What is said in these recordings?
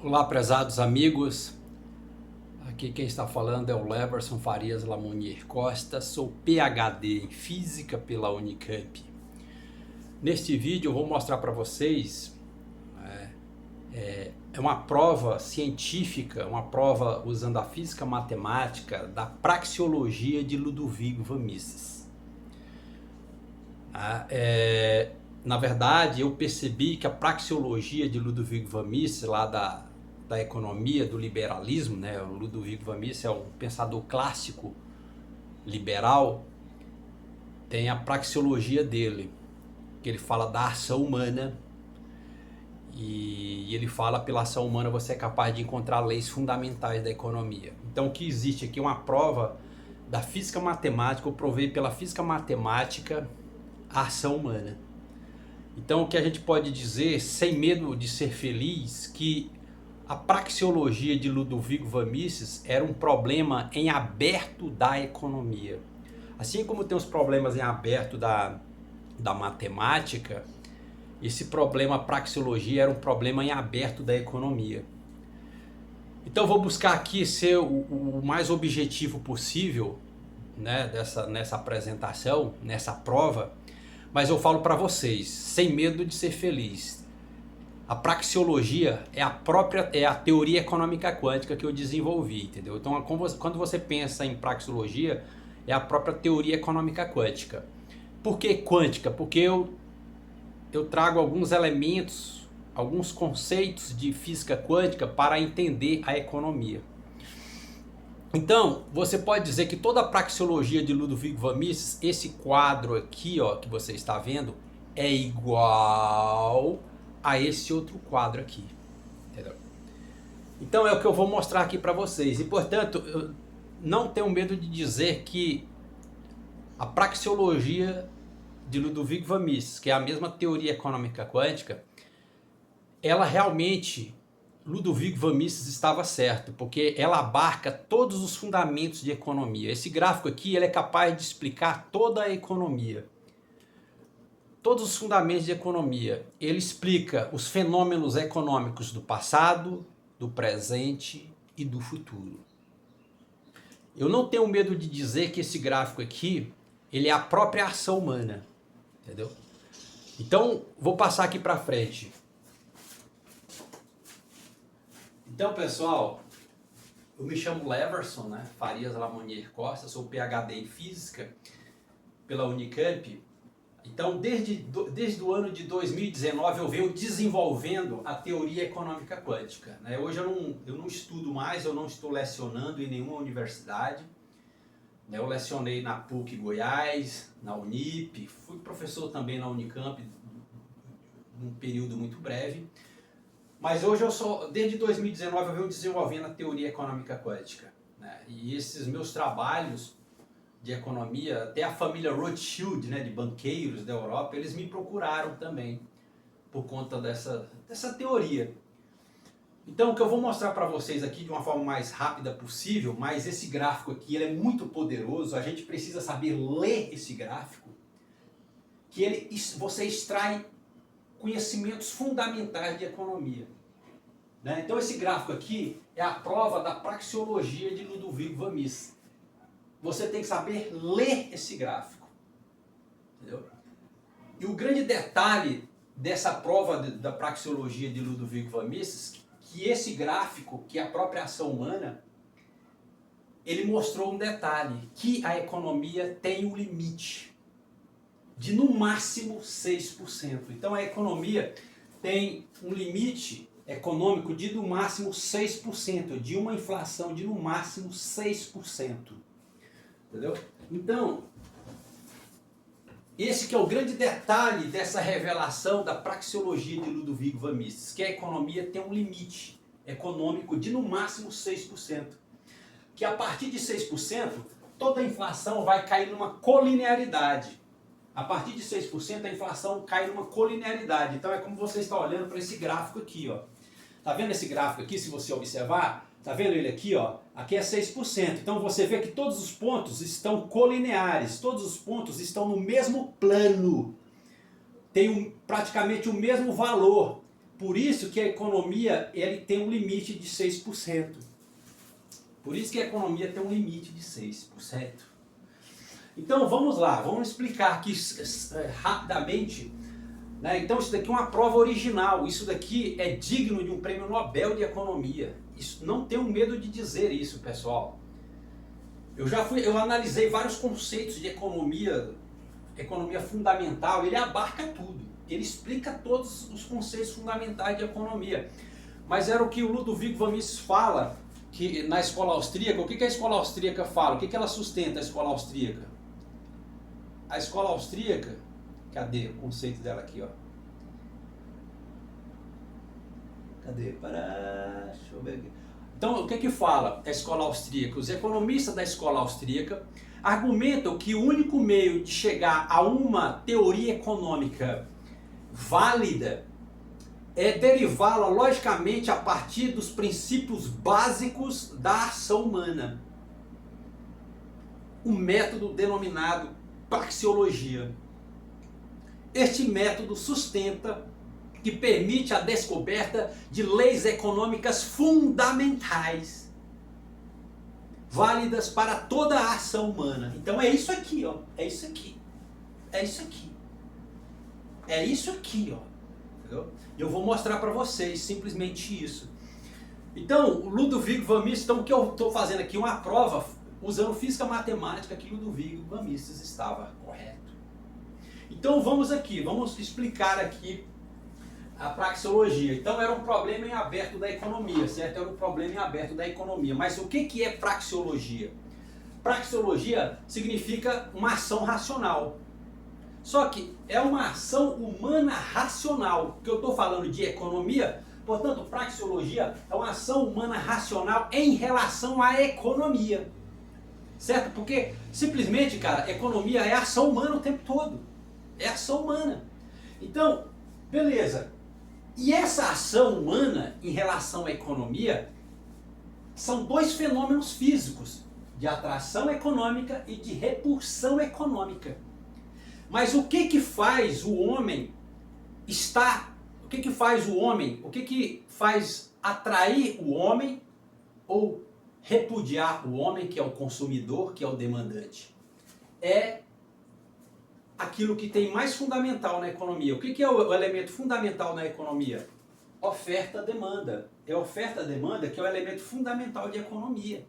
Olá, prezados amigos. Aqui quem está falando é o Leverson Farias Lamonier Costa. Sou PhD em Física pela Unicamp. Neste vídeo eu vou mostrar para vocês uma prova científica, uma prova usando a física matemática da praxeologia de Ludovico van Mises. Na verdade, eu percebi que a praxeologia de Ludovico van Mises, lá da economia, do liberalismo, né? O Ludovico van Mises é um pensador clássico liberal, tem a praxeologia dele, que ele fala da ação humana, e ele fala pela ação humana você é capaz de encontrar leis fundamentais da economia. Então o que existe aqui é uma prova da física matemática, eu provei pela física matemática a ação humana. Então o que a gente pode dizer, sem medo de ser feliz, que a praxeologia de Ludovico van Mises era um problema em aberto da economia. Assim como tem os problemas em aberto da matemática, esse problema praxeologia era um problema em aberto da economia. Então eu vou buscar aqui ser o mais objetivo possível, né, nessa apresentação, nessa prova, mas eu falo para vocês, sem medo de ser feliz. A praxeologia é a teoria econômica quântica que eu desenvolvi, entendeu? Então quando você pensa em praxeologia, é a própria teoria econômica quântica. Por que quântica? Porque eu trago alguns elementos, alguns conceitos de física quântica para entender a economia. Então, você pode dizer que toda a praxeologia de Ludovico van Mises, esse quadro aqui, ó, que você está vendo, é igual a esse outro quadro aqui, entendeu? Então é o que eu vou mostrar aqui para vocês. E portanto, eu não tenho medo de dizer que a praxeologia de Ludovico van Mises, que é a mesma teoria econômica quântica, ela realmente, Ludovico van Mises estava certo, porque ela abarca todos os fundamentos de economia. Esse gráfico aqui ele é capaz de explicar toda a economia. Todos os fundamentos de economia. Ele explica os fenômenos econômicos do passado, do presente e do futuro. Eu não tenho medo de dizer que esse gráfico aqui, ele é a própria ação humana, entendeu? Então, vou passar aqui para frente. Então, pessoal, eu me chamo Leverson, né, Farias Lamonier Costa, sou PhD em Física pela Unicamp. Então, desde o ano de 2019 eu venho desenvolvendo a teoria econômica quântica, né? Hoje eu não estudo mais, eu não estou lecionando em nenhuma universidade, né? Eu lecionei na PUC Goiás, na Unip, fui professor também na Unicamp, num período muito breve. Mas hoje desde 2019 eu venho desenvolvendo a teoria econômica quântica, né? E esses meus trabalhos de economia, até a família Rothschild, né, de banqueiros da Europa, eles me procuraram também por conta dessa teoria. Então o que eu vou mostrar para vocês aqui de uma forma mais rápida possível, mas esse gráfico aqui ele é muito poderoso, a gente precisa saber ler esse gráfico, que você extrai conhecimentos fundamentais de economia, né? Então esse gráfico aqui é a prova da praxeologia de Ludovico van Mises. Você tem que saber ler esse gráfico, entendeu? E o grande detalhe dessa prova da praxeologia de Ludovico van Mises, que esse gráfico, que é a própria ação humana, ele mostrou um detalhe, que a economia tem um limite de no máximo 6%. Então a economia tem um limite econômico de no máximo 6%, de uma inflação de no máximo 6%. Entendeu? Então, esse que é o grande detalhe dessa revelação da praxeologia de Ludovico van Mises, que a economia tem um limite econômico de no máximo 6%. Que a partir de 6%, toda a inflação vai cair numa colinearidade. A partir de 6%, a inflação cai numa colinearidade. Então é como você está olhando para esse gráfico aqui, ó. Tá vendo esse gráfico aqui, se você observar? Tá vendo ele aqui, ó? Aqui é 6%. Então você vê que todos os pontos estão colineares, todos os pontos estão no mesmo plano. Tem praticamente o mesmo valor. Por isso que a economia ele tem um limite de 6%. Por isso que a economia tem um limite de 6%. Então vamos lá, vamos explicar aqui rapidamente. Né? Então isso daqui é uma prova original, isso daqui é digno de um prêmio Nobel de Economia. Isso, não tenho medo de dizer isso, pessoal. Eu analisei vários conceitos de economia fundamental, ele abarca tudo. Ele explica todos os conceitos fundamentais de economia. Mas era o que o Ludwig von Mises fala, que na escola austríaca, o que a escola austríaca fala? O que ela sustenta, a escola austríaca? A escola austríaca, cadê o conceito dela aqui, ó? Cadê? Deixa eu ver aqui. Então, o que fala a escola austríaca? Os economistas da escola austríaca argumentam que o único meio de chegar a uma teoria econômica válida é derivá-la logicamente a partir dos princípios básicos da ação humana. Um método denominado praxeologia. Este método sustenta que permite a descoberta de leis econômicas fundamentais, válidas para toda a ação humana. Então é isso aqui, ó. É isso aqui. É isso aqui. É isso aqui, ó. Entendeu? Eu vou mostrar para vocês simplesmente isso. Então, o Ludwig von Mises, então o que eu estou fazendo aqui? Uma prova usando física matemática que Ludwig von Mises estava correto. Então vamos aqui, vamos explicar aqui a praxeologia. Então era um problema em aberto da economia, certo? Era um problema em aberto da economia. Mas o que é praxeologia? Praxeologia significa uma ação racional. Só que é uma ação humana racional. Que eu estou falando de economia, portanto, praxeologia é uma ação humana racional em relação à economia. Certo? Porque simplesmente, cara, economia é ação humana o tempo todo. É ação humana. Então, beleza. E essa ação humana em relação à economia são dois fenômenos físicos, de atração econômica e de repulsão econômica. Mas o que faz o homem o que faz o homem, o que faz atrair o homem ou repudiar o homem, que é o consumidor, que é o demandante? É aquilo que tem mais fundamental na economia. O que é o elemento fundamental na economia? Oferta-demanda. É oferta-demanda que é o elemento fundamental de economia.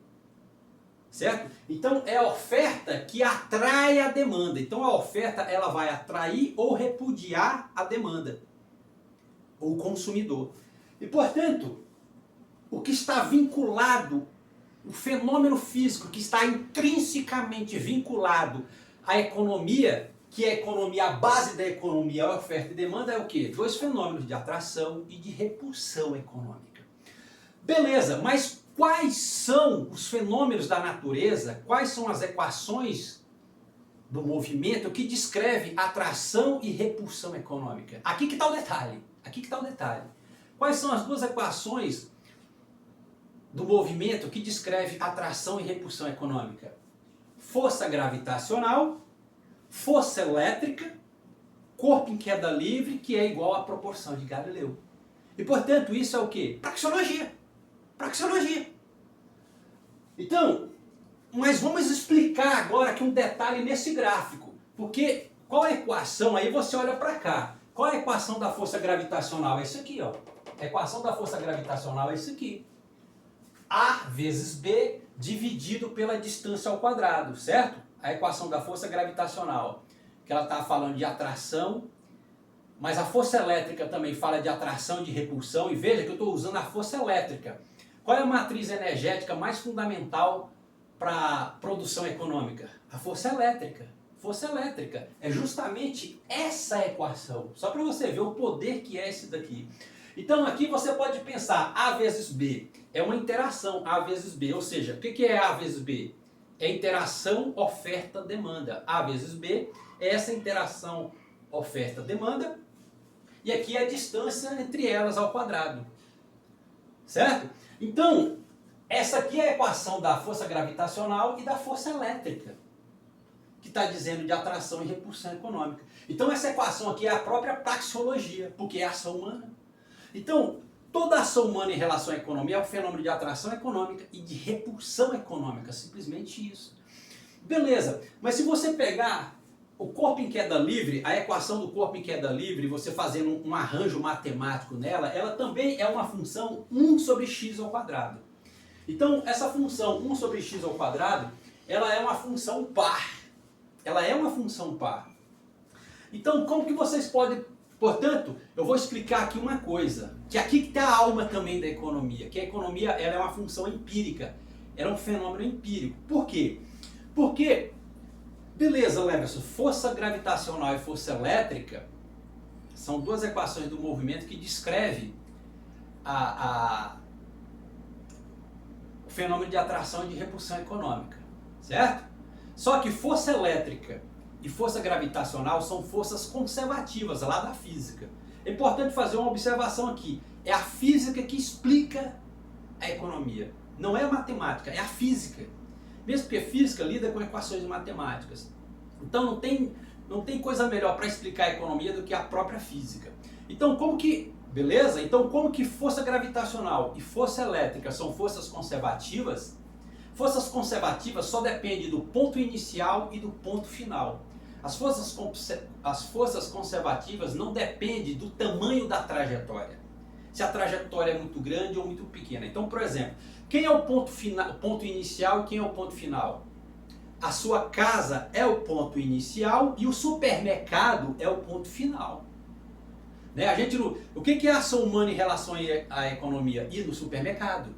Certo? Então é a oferta que atrai a demanda. Então a oferta ela vai atrair ou repudiar a demanda, ou o consumidor. E portanto, o que está vinculado, o fenômeno físico que está intrinsecamente vinculado à economia, que é a economia, a base da economia, a oferta e demanda, é o quê? Dois fenômenos de atração e de repulsão econômica. Beleza, mas quais são os fenômenos da natureza, quais são as equações do movimento que descreve atração e repulsão econômica? Aqui que está o detalhe, aqui que está o detalhe. Quais são as duas equações do movimento que descreve atração e repulsão econômica? Força gravitacional, força elétrica, corpo em queda livre, que é igual à proporção de Galileu. E portanto isso é o quê? Praxeologia. Praxeologia. Então, mas vamos explicar agora aqui um detalhe nesse gráfico. Porque qual é a equação? Aí você olha para cá. Qual é a equação da força gravitacional? É isso aqui, ó. A equação da força gravitacional é isso aqui. A vezes B dividido pela distância ao quadrado, certo? A equação da força gravitacional, que ela está falando de atração, mas a força elétrica também fala de atração e de repulsão, e veja que eu estou usando a força elétrica. Qual é a matriz energética mais fundamental para a produção econômica? A força elétrica. Força elétrica. É justamente essa equação, só para você ver o poder que é esse daqui. Então aqui você pode pensar A vezes B, é uma interação A vezes B, ou seja, o que é A vezes B? É interação oferta-demanda. A vezes B é essa interação oferta-demanda. E aqui é a distância entre elas ao quadrado. Certo? Então, essa aqui é a equação da força gravitacional e da força elétrica, que está dizendo de atração e repulsão econômica. Então essa equação aqui é a própria praxeologia, porque é ação humana. Então, toda ação humana em relação à economia é um fenômeno de atração econômica e de repulsão econômica, simplesmente isso. Beleza, mas se você pegar o corpo em queda livre, a equação do corpo em queda livre, você fazendo um arranjo matemático nela, ela também é uma função 1 sobre x ao quadrado. Então, essa função 1 sobre x ao quadrado, ela é uma função par. Ela é uma função par. Então, como que vocês podem... Portanto, eu vou explicar aqui uma coisa, que aqui está a alma também da economia, que a economia ela é uma função empírica, ela é um fenômeno empírico. Por quê? Porque, beleza, Leverson, força gravitacional e força elétrica são duas equações do movimento que descrevem o fenômeno de atração e de repulsão econômica, certo? Só que força elétrica e força gravitacional são forças conservativas lá da física. É importante fazer uma observação aqui. É a física que explica a economia. Não é a matemática, é a física. Mesmo porque a física lida com equações matemáticas. Então não tem coisa melhor para explicar a economia do que a própria física. Então como que... Beleza? Então como que força gravitacional e força elétrica são forças conservativas? Forças conservativas só dependem do ponto inicial e do ponto final. As forças conservativas não dependem do tamanho da trajetória. Se a trajetória é muito grande ou muito pequena. Então, por exemplo, quem é o ponto inicial e quem é o ponto final? A sua casa é o ponto inicial e o supermercado é o ponto final. Né? O que é a ação humana em relação à economia? Ir no supermercado,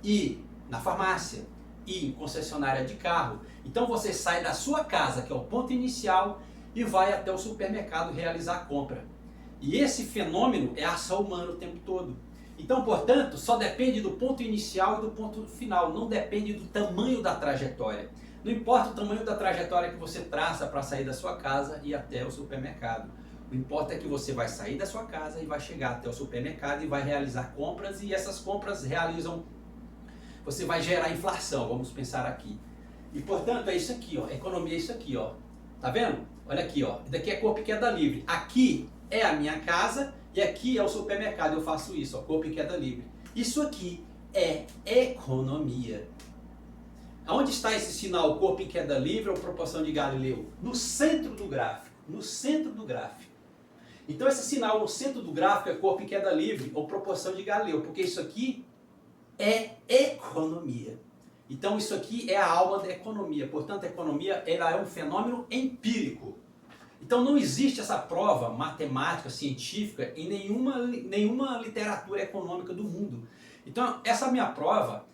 ir na farmácia, ir em concessionária de carro. Então você sai da sua casa, que é o ponto inicial, e vai até o supermercado realizar a compra. E esse fenômeno é a ação humana o tempo todo. Então, portanto, só depende do ponto inicial e do ponto final, não depende do tamanho da trajetória. Não importa o tamanho da trajetória que você traça para sair da sua casa e ir até o supermercado. O que importa é que você vai sair da sua casa e vai chegar até o supermercado e vai realizar compras, e essas compras você vai gerar inflação, vamos pensar aqui. E portanto é isso aqui, ó, a economia é isso aqui, ó. Tá vendo? Olha aqui, ó. Daqui é corpo em queda livre. Aqui é a minha casa e aqui é o supermercado. Eu faço isso, ó, corpo em queda livre. Isso aqui é economia. Aonde está esse sinal, corpo em queda livre ou proporção de Galileu? No centro do gráfico. No centro do gráfico. Então esse sinal no centro do gráfico é corpo em queda livre ou proporção de Galileu, porque isso aqui é economia. Então isso aqui é a alma da economia. Portanto, a economia ela é um fenômeno empírico. Então não existe essa prova matemática, científica em nenhuma literatura econômica do mundo. Então essa minha prova,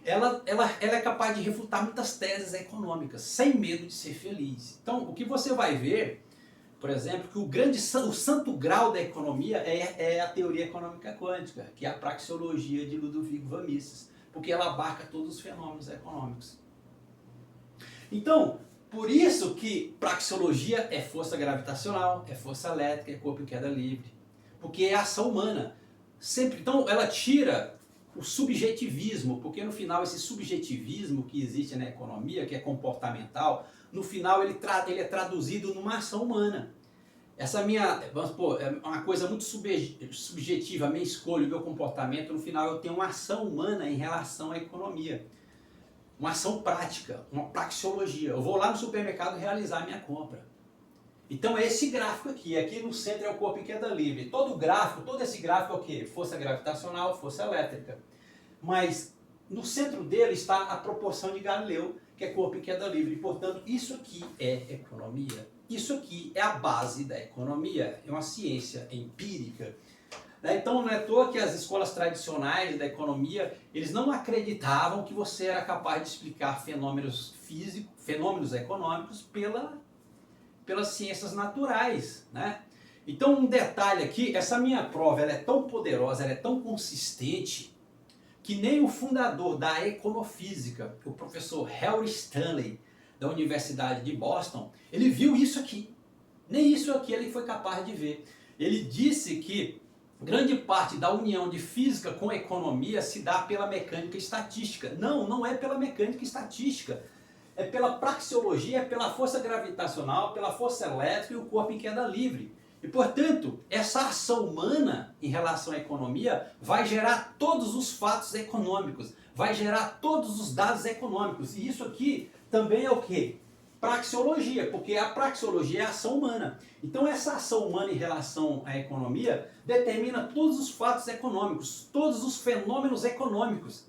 ela é capaz de refutar muitas teses econômicas, sem medo de ser feliz. Então o que você vai ver, por exemplo, que o santo grau da economia é a teoria econômica quântica, que é a praxeologia de Ludwig von Mises, porque ela abarca todos os fenômenos econômicos. Então, por isso que praxeologia é força gravitacional, é força elétrica, é corpo em queda livre, porque é ação humana. Sempre, então, ela tira o subjetivismo, porque no final esse subjetivismo que existe na economia, que é comportamental, no final ele é traduzido numa ação humana. Essa minha, vamos supor, é uma coisa muito subjetiva, a minha escolha, o meu comportamento, no final eu tenho uma ação humana em relação à economia. Uma ação prática, uma praxeologia. Eu vou lá no supermercado realizar a minha compra. Então é esse gráfico aqui. Aqui no centro é o corpo em queda livre. Todo esse gráfico é o quê? Força gravitacional, força elétrica. Mas no centro dele está a proporção de Galileu, que é corpo em queda livre. E, portanto, isso aqui é economia. Isso aqui é a base da economia. É uma ciência empírica. Então não é à toa que as escolas tradicionais da economia, eles não acreditavam que você era capaz de explicar fenômenos físicos, fenômenos econômicos pelas ciências naturais, né? Então um detalhe aqui, essa minha prova ela é tão poderosa, ela é tão consistente, que nem o fundador da econofísica, o professor Harry Stanley, da Universidade de Boston, ele viu isso aqui. Nem isso aqui ele foi capaz de ver. Ele disse que grande parte da união de física com economia se dá pela mecânica estatística. Não, não é pela mecânica estatística. É pela praxeologia, é pela força gravitacional, pela força elétrica e o corpo em queda livre. E, portanto, essa ação humana em relação à economia vai gerar todos os fatos econômicos, vai gerar todos os dados econômicos. E isso aqui também é o quê? Praxeologia, porque a praxeologia é a ação humana. Então essa ação humana em relação à economia determina todos os fatos econômicos, todos os fenômenos econômicos.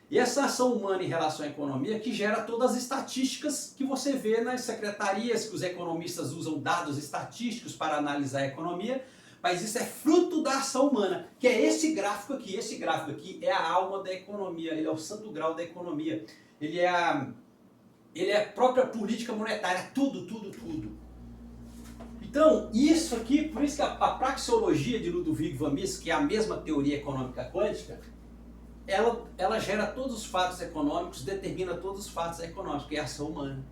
E essa ação humana em relação à economia que gera todas as estatísticas que você vê nas secretarias, que os economistas usam dados estatísticos para analisar a economia, mas isso é fruto da ação humana, que é esse gráfico aqui. Esse gráfico aqui é a alma da economia, ele é o santo grau da economia. Ele é a própria política monetária, tudo. Então, isso aqui, por isso que a praxeologia de Ludwig von Mises, que é a mesma teoria econômica quântica, ela gera todos os fatos econômicos, determina todos os fatos econômicos, que é a ação humana.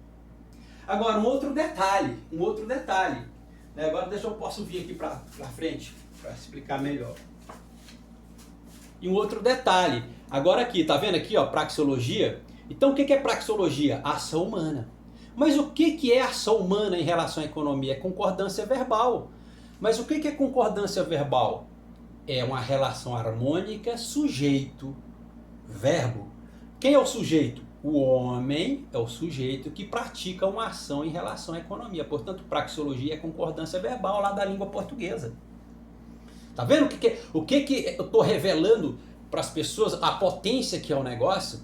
Agora, um outro detalhe, né? Agora eu posso vir aqui para frente, para explicar melhor. E um outro detalhe, agora aqui, tá vendo aqui, ó, praxeologia? Então o que é praxeologia? A ação humana. Mas o que é ação humana em relação à economia? É concordância verbal. Mas o que é concordância verbal? É uma relação harmônica sujeito-verbo. Quem é o sujeito? O homem é o sujeito que pratica uma ação em relação à economia. Portanto, praxeologia é concordância verbal lá da língua portuguesa. Tá vendo o que eu estou revelando para as pessoas, a potência que é o negócio?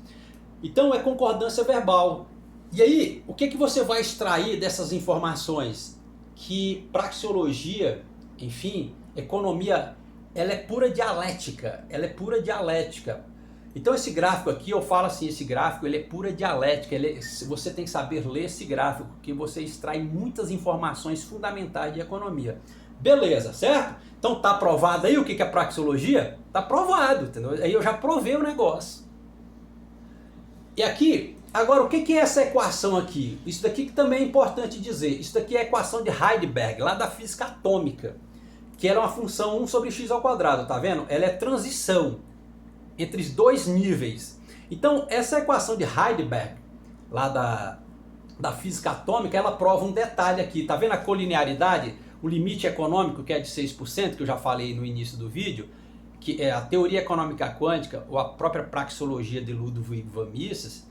Então é concordância verbal. E aí, o que você vai extrair dessas informações? Que praxeologia, enfim, economia, ela é pura dialética. Então esse gráfico aqui, eu falo assim, esse gráfico ele é pura dialética. Você tem que saber ler esse gráfico, que você extrai muitas informações fundamentais de economia. Beleza, certo? Então tá provado aí o que é praxeologia? Tá provado, entendeu? Aí eu já provei o negócio. E aqui, agora o que é essa equação aqui? Isso daqui que também é importante dizer. Isso daqui é a equação de Heisenberg, lá da física atômica, que era uma função 1 sobre x ao quadrado, tá vendo? Ela é transição entre os dois níveis. Então, essa equação de Heisenberg, lá da física atômica, ela prova um detalhe aqui. Tá vendo a colinearidade? O limite econômico, que é de 6%, que eu já falei no início do vídeo, que é a teoria econômica quântica, ou a própria praxeologia de Ludwig von Mises,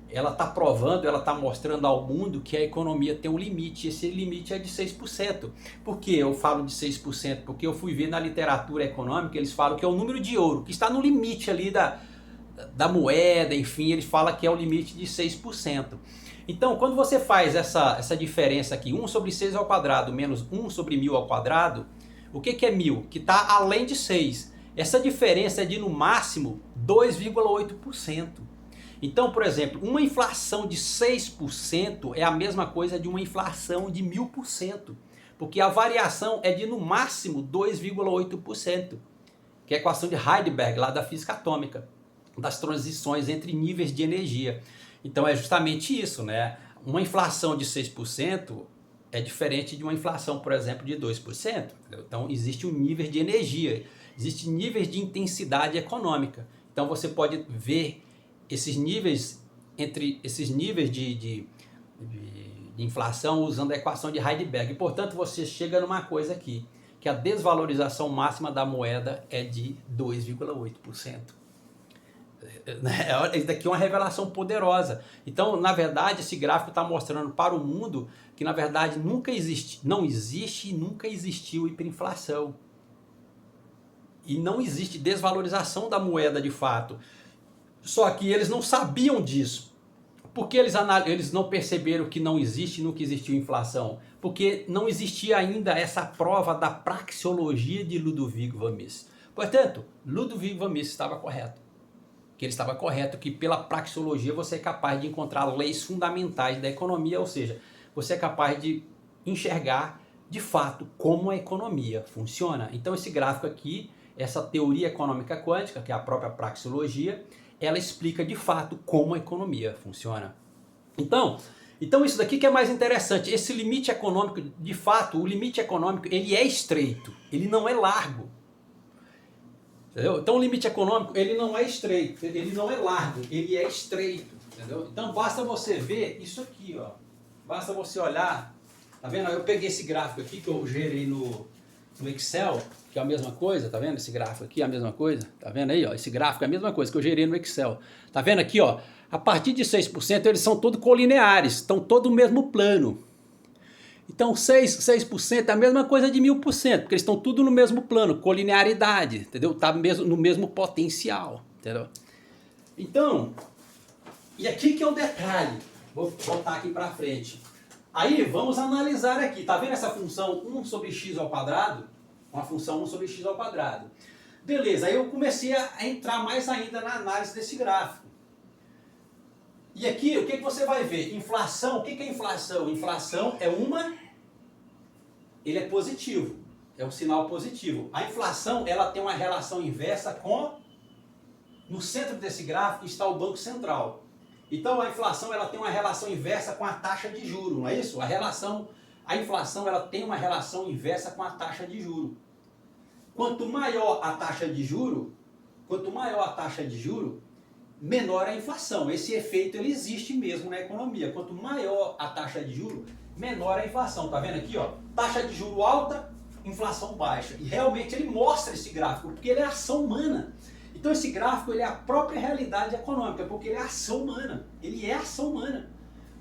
ela está provando, ela está mostrando ao mundo que a economia tem um limite. Esse limite é de 6%. Por que eu falo de 6%? Porque eu fui ver na literatura econômica, eles falam que é o número de ouro, que está no limite ali da moeda, enfim, eles falam que é o limite de 6%. Então, quando você faz essa diferença aqui, 1 sobre 6 ao quadrado menos 1 sobre 1000 ao quadrado, o que é 1000? Que está além de 6. Essa diferença é de, no máximo, 2,8%. Então, por exemplo, uma inflação de 6% é a mesma coisa de uma inflação de 1000%. Porque a variação é de, no máximo, 2,8%. Que é a equação de Heisenberg, lá da física atômica, das transições entre níveis de energia. Então é justamente isso, né? Uma inflação de 6% é diferente de uma inflação, por exemplo, de 2%. Então existe um nível de energia, existe níveis de intensidade econômica. Então você pode ver esses níveis, entre esses níveis de inflação usando a equação de Heisenberg. E, portanto, você chega numa coisa aqui, que a desvalorização máxima da moeda é de 2,8%. Isso daqui é uma revelação poderosa. Então, na verdade, esse gráfico está mostrando para o mundo que, na verdade, não existe e nunca existiu hiperinflação. E não existe desvalorização da moeda de fato. Só que eles não sabiam disso. Por que eles não perceberam que não existe e nunca existiu inflação? Porque não existia ainda essa prova da praxeologia de Ludwig von Mises. Portanto, Ludwig von Mises estava correto. Que ele estava correto que pela praxeologia você é capaz de encontrar leis fundamentais da economia, ou seja, você é capaz de enxergar de fato como a economia funciona. Então esse gráfico aqui, essa teoria econômica quântica, que é a própria praxeologia, ela explica de fato como a economia funciona. Então isso daqui que é mais interessante, esse limite econômico, de fato, o limite econômico ele é estreito, ele não é largo. Entendeu? Então o limite econômico ele não é estreito, ele não é largo, ele é estreito. Entendeu? Então basta você ver isso aqui, ó. Basta você olhar Tá vendo? Eu peguei esse gráfico aqui que eu gerei no Excel, que é a mesma coisa, tá vendo? Esse gráfico aqui é a mesma coisa, tá vendo aí, ó? Esse gráfico é a mesma coisa que eu gerei no Excel. Tá vendo aqui, ó? A partir de 6% eles são todos colineares, estão todos no mesmo plano. Então 6% é a mesma coisa de 1000%, porque eles estão tudo no mesmo plano, colinearidade, entendeu? Tá no mesmo potencial, entendeu? Então, e aqui que é o detalhe, vou voltar aqui para frente. Aí vamos analisar aqui, tá vendo essa função 1 sobre x ao quadrado? Uma função 1 sobre x ao quadrado. Beleza, aí eu comecei a entrar mais ainda na análise desse gráfico. E aqui, o que você vai ver? Inflação, o que é inflação? Inflação é ele é positivo, é um sinal positivo. A inflação, ela tem uma relação inversa com, no centro desse gráfico está o Banco Central. Então a inflação, ela tem uma relação inversa com a taxa de juros, não é isso? A inflação, ela tem uma relação inversa com a taxa de juros. Quanto maior a taxa de juros, menor a inflação. Esse efeito ele existe mesmo na economia. Quanto maior a taxa de juros, menor a inflação. Tá vendo aqui, ó? Taxa de juros alta, inflação baixa. E realmente ele mostra esse gráfico, porque ele é ação humana. Então esse gráfico ele é a própria realidade econômica, porque ele é ação humana. Ele é ação humana.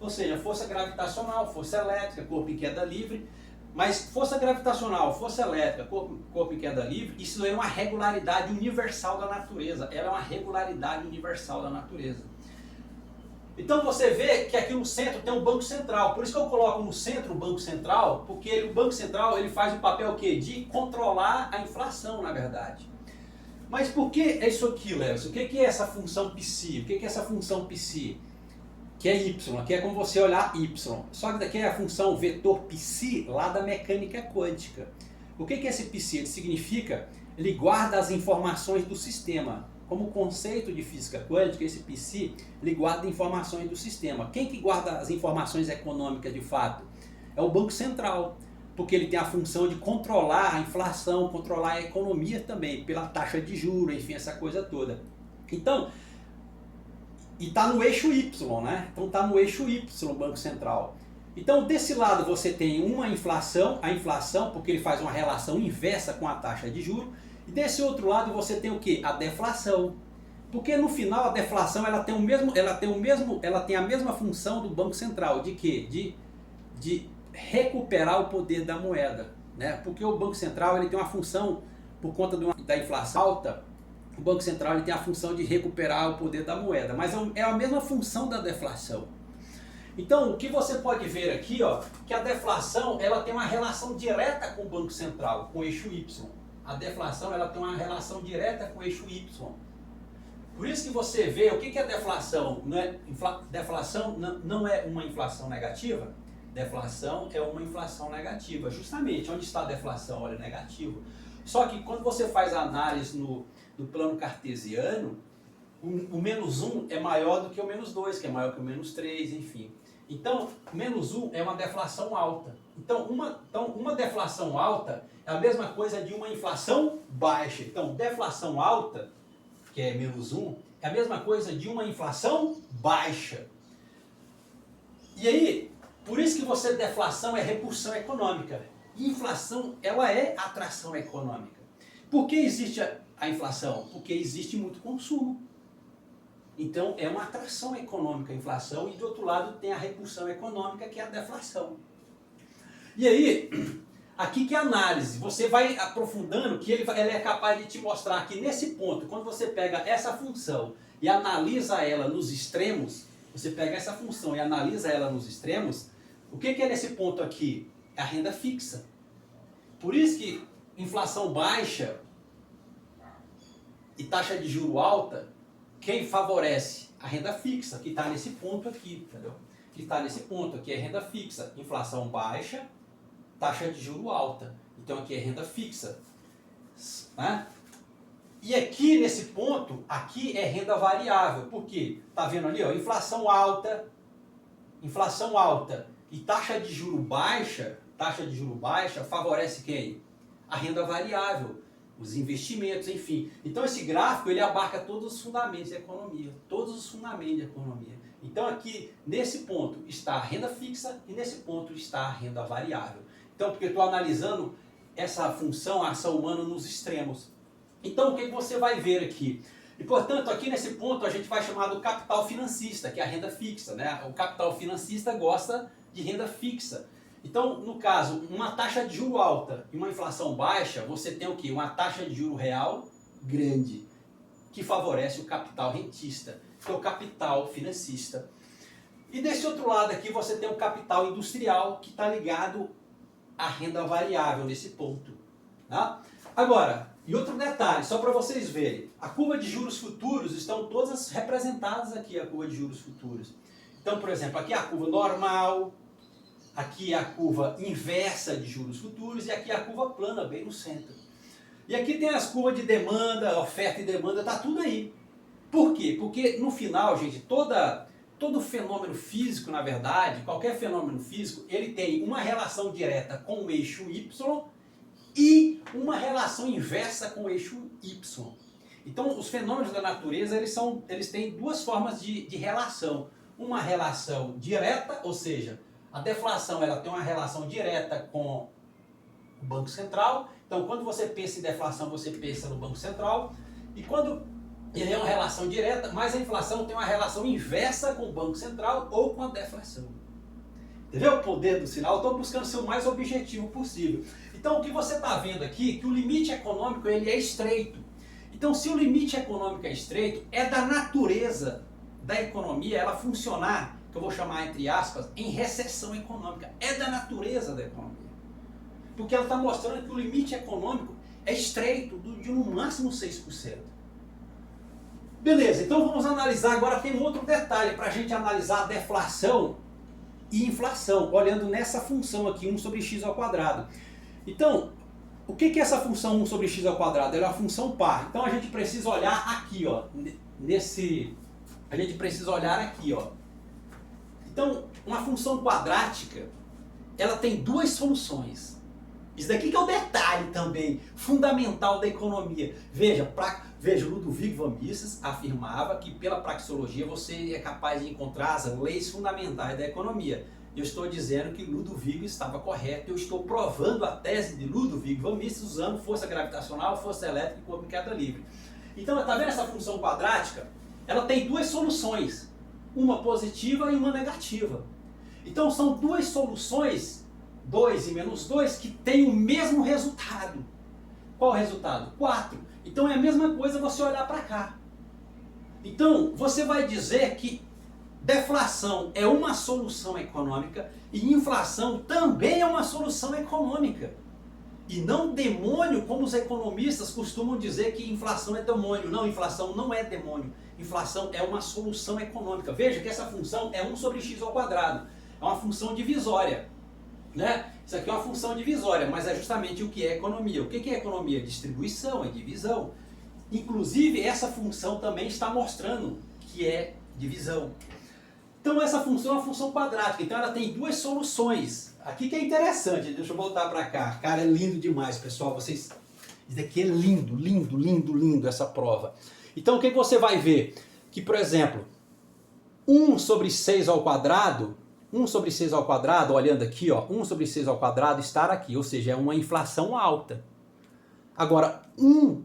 Ou seja, força gravitacional, força elétrica, corpo em queda livre. Mas força gravitacional, força elétrica, corpo em queda livre, isso é uma regularidade universal da natureza. Ela é uma regularidade universal da natureza. Então você vê que aqui no centro tem um Banco Central. Por isso que eu coloco no centro o Banco Central, porque o Banco Central ele faz o papel o quê? De controlar a inflação, na verdade. Mas por que é isso aqui, Léo? O que é essa função psi? O que é essa função psi? Que é y, aqui é como você olhar y. Só que daqui é a função vetor psi lá da mecânica quântica. O que é esse psi? Ele significa, ele guarda as informações do sistema. Como conceito de física quântica, esse psi, ele guarda informações do sistema. Quem que guarda as informações econômicas de fato? É o Banco Central. Porque ele tem a função de controlar a inflação, controlar a economia também, pela taxa de juros, enfim, essa coisa toda. Então, e está no eixo Y, né? Então está no eixo Y o Banco Central. Então desse lado você tem uma inflação, a inflação, porque ele faz uma relação inversa com a taxa de juros, e desse outro lado você tem o quê? A deflação. Porque no final a deflação ela tem a mesma função do Banco Central, de quê? De recuperar o poder da moeda, né? Porque o Banco Central ele tem uma função, por conta da inflação alta, o Banco Central ele tem a função de recuperar o poder da moeda, mas é a mesma função da deflação. Então, o que você pode ver aqui, ó, que a deflação ela tem uma relação direta com o Banco Central, com o eixo Y. A deflação ela tem uma relação direta com o eixo Y. Por isso que você vê, o que é deflação? Deflação não é uma inflação negativa? Deflação é uma inflação negativa. Justamente, onde está a deflação? Olha, negativo. Só que quando você faz a análise no plano cartesiano, o menos 1 é maior do que o menos 2, que é maior que o menos 3, enfim. Então, menos 1 é uma deflação alta. Então, uma deflação alta é a mesma coisa de uma inflação baixa. Então, deflação alta, que é menos 1, é a mesma coisa de uma inflação baixa. E aí, por isso que deflação é repulsão econômica. E inflação, ela é atração econômica. Por que existe a inflação? Porque existe muito consumo. Então é uma atração econômica a inflação, e do outro lado tem a repulsão econômica, que é a deflação. E aí, aqui que é a análise, você vai aprofundando, que ele é capaz de te mostrar que nesse ponto, quando você pega essa função e analisa ela nos extremos, você pega essa função e analisa ela nos extremos, o que é nesse ponto aqui? É a renda fixa. Por isso que inflação baixa e taxa de juro alta, quem favorece? A renda fixa, que está nesse ponto aqui, entendeu? Que está nesse ponto aqui é renda fixa. Inflação baixa, taxa de juro alta. Então aqui é renda fixa. Né? E aqui nesse ponto, aqui é renda variável. Por quê? Tá vendo ali, ó, inflação alta e taxa de juro baixa favorece quem? A renda variável, os investimentos, enfim. Então esse gráfico ele abarca todos os fundamentos da economia, todos os fundamentos da economia. Então aqui, nesse ponto, está a renda fixa e nesse ponto está a renda variável. Então, porque eu estou analisando essa função, a ação humana nos extremos. Então, o que você vai ver aqui? E, portanto, aqui nesse ponto a gente vai chamar do capital financista, que é a renda fixa, né? O capital financista gosta de renda fixa. Então, no caso, uma taxa de juro alta e uma inflação baixa, você tem o quê? Uma taxa de juro real grande, que favorece o capital rentista, que é o capital financista. E desse outro lado aqui você tem o capital industrial, que está ligado à renda variável nesse ponto. Tá? Agora, e outro detalhe, só para vocês verem, a curva de juros futuros estão todas representadas aqui, a curva de juros futuros. Então, por exemplo, aqui é a curva normal, aqui é a curva inversa de juros futuros e aqui é a curva plana, bem no centro. E aqui tem as curvas de demanda, oferta e demanda, tá tudo aí. Por quê? Porque no final, gente, todo fenômeno físico, na verdade, qualquer fenômeno físico, ele tem uma relação direta com o eixo Y e uma relação inversa com o eixo Y. Então, os fenômenos da natureza, eles têm duas formas de relação. Uma relação direta, ou seja, a deflação ela tem uma relação direta com o Banco Central. Então, quando você pensa em deflação, você pensa no Banco Central. E quando ele é uma relação direta, mas a inflação tem uma relação inversa com o Banco Central ou com a deflação. Entendeu o poder do sinal? Eu estou buscando ser o mais objetivo possível. Então, o que você está vendo aqui é que o limite econômico ele é estreito. Então, se o limite econômico é estreito, é da natureza da economia ela funcionar, que eu vou chamar entre aspas, em recessão econômica. É da natureza da economia. Porque ela está mostrando que o limite econômico é estreito, de no máximo 6%. Beleza, então vamos analisar. Agora tem um outro detalhe para a gente analisar a deflação e inflação, olhando nessa função aqui, 1 sobre x ao quadrado. Então, o que é essa função 1 sobre x ao quadrado? Ela é uma função par. Então a gente precisa olhar aqui, ó, a gente precisa olhar aqui, ó. Então, uma função quadrática, ela tem duas soluções. Isso daqui que é o detalhe também, fundamental da economia. Veja, Ludwig von Mises afirmava que pela praxeologia você é capaz de encontrar as leis fundamentais da economia. Eu estou dizendo que Ludwig estava correto, eu estou provando a tese de Ludwig von Mises usando força gravitacional, força elétrica e corpo em queda livre. Então, está vendo essa função quadrática? Ela tem duas soluções, uma positiva e uma negativa. Então, são duas soluções, 2 e menos 2, que têm o mesmo resultado. Qual o resultado? 4. Então, é a mesma coisa você olhar para cá. Então, você vai dizer que deflação é uma solução econômica e inflação também é uma solução econômica. E não demônio, como os economistas costumam dizer que inflação é demônio. Não, inflação não é demônio. Inflação é uma solução econômica. Veja que essa função é 1 sobre x ao quadrado. É uma função divisória. Né? Isso aqui é uma função divisória, mas é justamente o que é economia. O que é economia? Distribuição, é divisão. Inclusive, essa função também está mostrando que é divisão. Então, essa função é uma função quadrática. Então, ela tem duas soluções. Aqui que é interessante, deixa eu voltar para cá. Cara, é lindo demais, pessoal. Isso daqui é lindo, lindo, lindo, lindo, essa prova. Então, o que você vai ver? Que, por exemplo, 1 sobre 6 ao quadrado, 1 sobre 6 ao quadrado, olhando aqui, ó, 1 sobre 6 ao quadrado está aqui, ou seja, é uma inflação alta. Agora, 1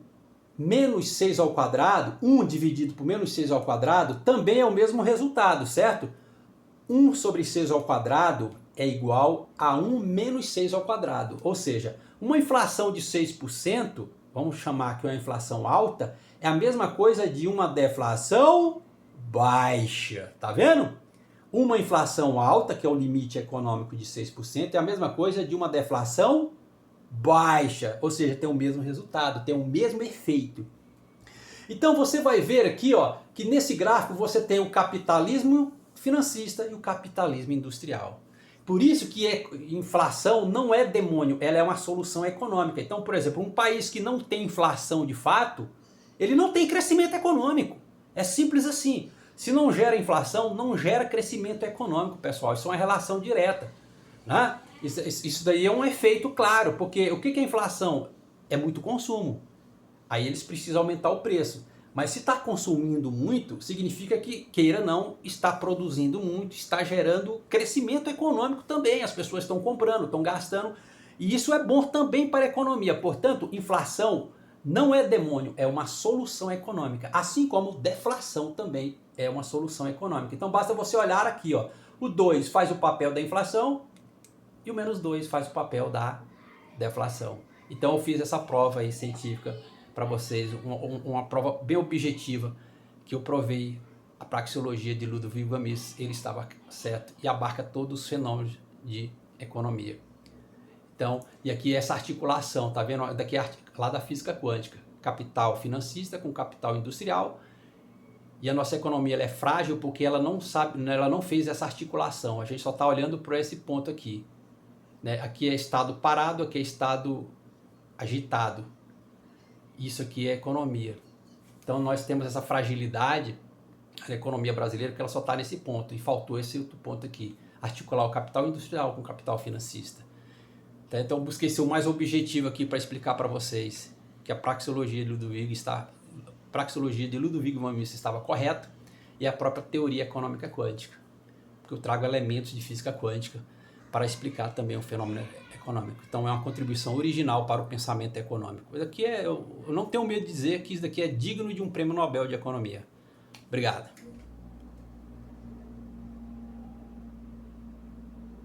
menos 6 ao quadrado, 1 dividido por menos 6 ao quadrado, também é o mesmo resultado, certo? 1 sobre 6 ao quadrado é igual a 1 menos 6 ao quadrado. Ou seja, uma inflação de 6%, vamos chamar aqui uma inflação alta, é a mesma coisa de uma deflação baixa. Tá vendo? Uma inflação alta, que é o limite econômico de 6%, é a mesma coisa de uma deflação baixa, ou seja, tem o mesmo resultado, tem o mesmo efeito. Então você vai ver aqui, ó, que nesse gráfico você tem o capitalismo financista e o capitalismo industrial. Por isso que inflação não é demônio, ela é uma solução econômica. Então, por exemplo, um país que não tem inflação de fato, ele não tem crescimento econômico. É simples assim. Se não gera inflação, não gera crescimento econômico, pessoal. Isso é uma relação direta, né? Isso daí é um efeito claro, porque o que é inflação? É muito consumo. Aí eles precisam aumentar o preço. Mas se está consumindo muito, significa que, queira não, está produzindo muito, está gerando crescimento econômico também. As pessoas estão comprando, estão gastando. E isso é bom também para a economia. Portanto, inflação não é demônio, é uma solução econômica. Assim como deflação também é uma solução econômica. Então basta você olhar aqui, ó. O 2 faz o papel da inflação e o menos 2 faz o papel da deflação. Então eu fiz essa prova aí científica para vocês, uma prova bem objetiva, que eu provei a praxeologia de Ludwig von Mises, ele estava certo e abarca todos os fenômenos de economia. Então, e aqui essa articulação, tá vendo? Daqui lá da física quântica, capital financista com capital industrial. E a nossa economia ela é frágil porque ela não sabe, ela não fez essa articulação. A gente só está olhando para esse ponto aqui, né? Aqui é estado parado, aqui é estado agitado. Isso aqui é economia. Então nós temos essa fragilidade na economia brasileira porque ela só está nesse ponto. E faltou esse outro ponto aqui. Articular o capital industrial com o capital financista. Então eu busquei ser o mais objetivo aqui para explicar para vocês que a praxeologia de Ludwig von Mises estava correta e a própria teoria econômica quântica. Porque eu trago elementos de física quântica para explicar também o fenômeno econômico. Então é uma contribuição original para o pensamento econômico. Isso aqui eu não tenho medo de dizer que isso daqui é digno de um prêmio Nobel de Economia. Obrigado.